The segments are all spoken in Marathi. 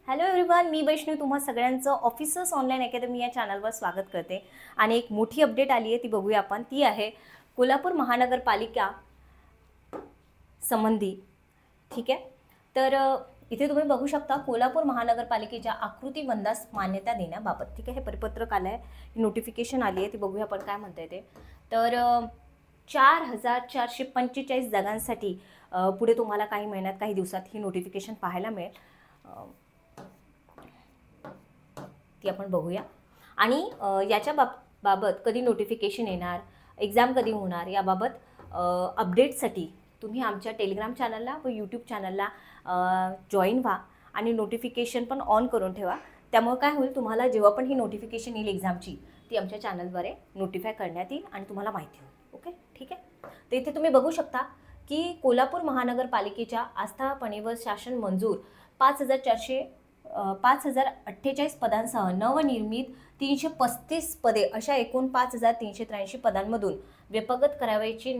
हॅलो एव्हरीवन, मी वैष्णवी तुम्हा सगळ्यांचं ऑफिसर्स ऑनलाईन अकॅडमी या चॅनलवर स्वागत करते। आणि एक मोठी अपडेट आली आहे ती बघूया आपण। ती आहे कोल्हापूर महानगरपालिका संबंधी। ठीक आहे, तर इथे तुम्ही बघू शकता कोल्हापूर महानगरपालिकेच्या आकृतिबंधास मान्यता देण्याबाबत। ठीक आहे, हे परिपत्रक आलं आहे, नोटिफिकेशन आली आहे, ती बघूया आपण काय म्हणते ते। तर 4445 जागांसाठी पुढे तुम्हाला काही महिन्यात काही दिवसात ही नोटिफिकेशन पाहायला मिळेल। ती आपण बघूया। आणि याच्या बाबत कधी नोटिफिकेशन येणार, एग्जाम कधी होणार याबाबत अपडेटसाठी तुम्ही आमच्या टेलिग्राम चॅनलला व यूट्यूब चॅनलला जॉईन व्हा आणि नोटिफिकेशन पण ऑन करून ठेवा। त्यामुळे काय होईल, तुम्हाला जेव्हा पण ही नोटिफिकेशन येईल एक्झामची ती आमच्या चॅनलद्वारे नोटिफाय करण्यात येईल आणि तुम्हाला माहिती होईल। ओके, ठीक आहे। तर इथे तुम्ही बघू शकता की कोल्हापूर महानगरपालिकेच्या आस्थापनेवर शासन मंजूर 5048 पदांसह नवनिर्मित 335 पदे अशा एकूण 5383 पदांमधून व्यपगत करावयाची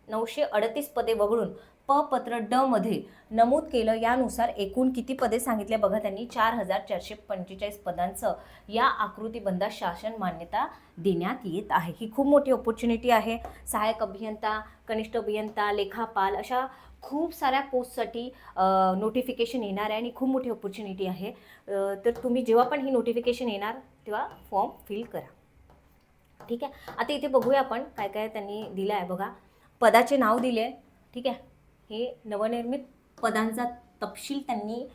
938 पदे वगळून पत्र ड मध्ये नमूद केलं। यानुसार एकूण किती पदे सांगितले बघा त्यांनी, 4445 पदांचं या आकृतिबंधात शासन मान्यता देण्यात येत आहे। ही खूप मोठी अपॉर्च्युनिटी आहे। सहाय्यक अभियंता, कनिष्ठ अभियंता, लेखापाल अशा खूप साऱ्या पोस्टसाठी नोटिफिकेशन येणार आहे आणि खूप मोठी अपॉर्च्युनिटी आहे। तर तुम्ही जेव्हा पण ही नोटिफिकेशन येणार तेव्हा फॉर्म फिल करा। ठीक आहे, आता इथे बघूया आपण काय काय त्यांनी दिलं आहे बघा। पदाचे नाव दिले, ठीक आहे, हे नवनिर्मित पदांचा तपशील त्यांनी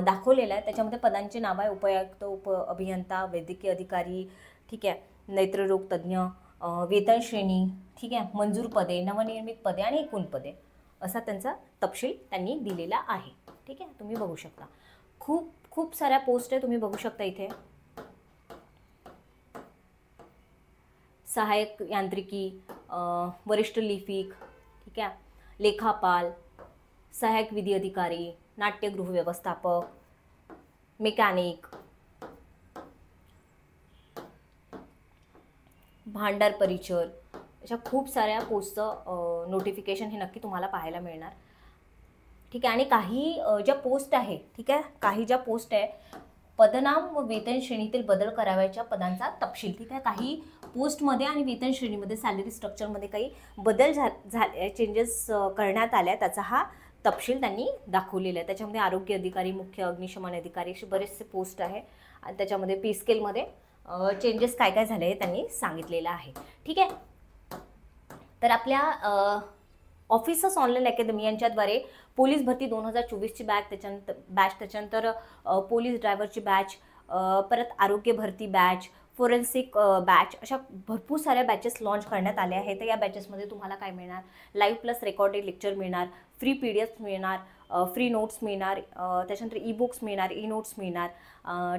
दाखवलेला आहे। त्याच्यामध्ये पदांचे नाव आहे उपायुक्त, उप अभियंता, वैद्यकीय अधिकारी, ठीक आहे, नेत्ररोग तज्ज्ञ, वेतन श्रेणी, ठीक आहे, मंजूर पदे, नवनिर्मित पदे आणि एकूण पदे असा त्यांचा तपशील त्यांनी दिलेला आहे। ठीक आहे, तुम्ही बघू शकता खूप साऱ्या पोस्ट आहे, तुम्ही बघू शकता इथे। सहाय्यक यांत्रिकी, वरिष्ठ लिपिक, ठीक आहे, लेखापाल, सहाय्यक विधी अधिकारी, नाट्यगृह व्यवस्थापक, मेकॅनिक, भांडार परिचर अशा खूप साऱ्या पोस्टचं नोटिफिकेशन हे नक्की तुम्हाला पाहायला मिळणार। ठीक आहे, आणि काही ज्या पोस्ट आहे, ठीक आहे, काही ज्या पोस्ट आहे पदनाम व वेतन श्रेणीतील बदल करावयाच्या पदांचा तपशील। ठीक आहे, काही पोस्टमध्ये आणि वेतन श्रेणीमध्ये सॅलरी स्ट्रक्चरमध्ये काही बदल झाले, चेंजेस करण्यात आल्या, त्याचा हा तपशील त्यांनी दाखवलेला आहे। त्याच्यामध्ये आरोग्य अधिकारी, मुख्य अग्निशमन अधिकारी असे बरेचसे पोस्ट आहे आणि त्याच्यामध्ये पे स्केलमध्ये चेंजेस काय काय झाले हे त्यांनी सांगितलेलं आहे। ठीक आहे, तर आपल्या ऑफिसर्स ऑनलाईन अकॅडमी यांच्याद्वारे पोलीस भरती 2024ची त्याच्यानंतर पोलीस ड्रायव्हरची बॅच, परत आरोग्य भरती बॅच, फोरेन्सिक बॅच अशा भरपूर साऱ्या बॅचेस लॉन्च करण्यात आल्या आहेत। तर या बॅचेसमध्ये तुम्हाला काय मिळणार, लाईव्ह प्लस रेकॉर्डेड लेक्चर मिळणार, फ्री PDF मिळणार, फ्री नोट्स मिळणार, त्याच्यानंतर ई बुक्स मिळणार, ई नोट्स मिळणार,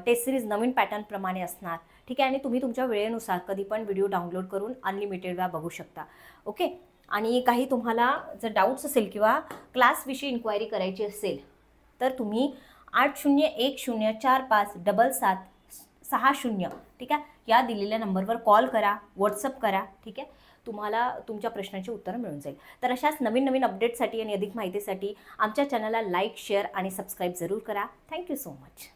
टेस्ट सिरीज नवीन पॅटर्नप्रमाणे असणार। ठीक आहे, आणि तुम्ही तुमच्या वेळेनुसार कधी पण व्हिडिओ डाउनलोड करून अनलिमिटेड वेळा बघू शकता। ओके, आणि काही तुम्हाला जर डाऊट्स असेल किंवा क्लासविषयी इन्क्वायरी करायची असेल तर तुम्ही 8010457760, ठीक आहे, या दिलेल्या नंबरवर कॉल करा, व्हॉट्सअप करा। ठीक आहे, तुम्हाला तुमच्या प्रश्नांची उत्तरं मिळून जाईल। तर अशाच नवीन अपडेटसाठी आणि अधिक माहितीसाठी आमच्या चॅनलला लाईक, शेअर आणि सबस्क्राईब जरूर करा। Thank you so much.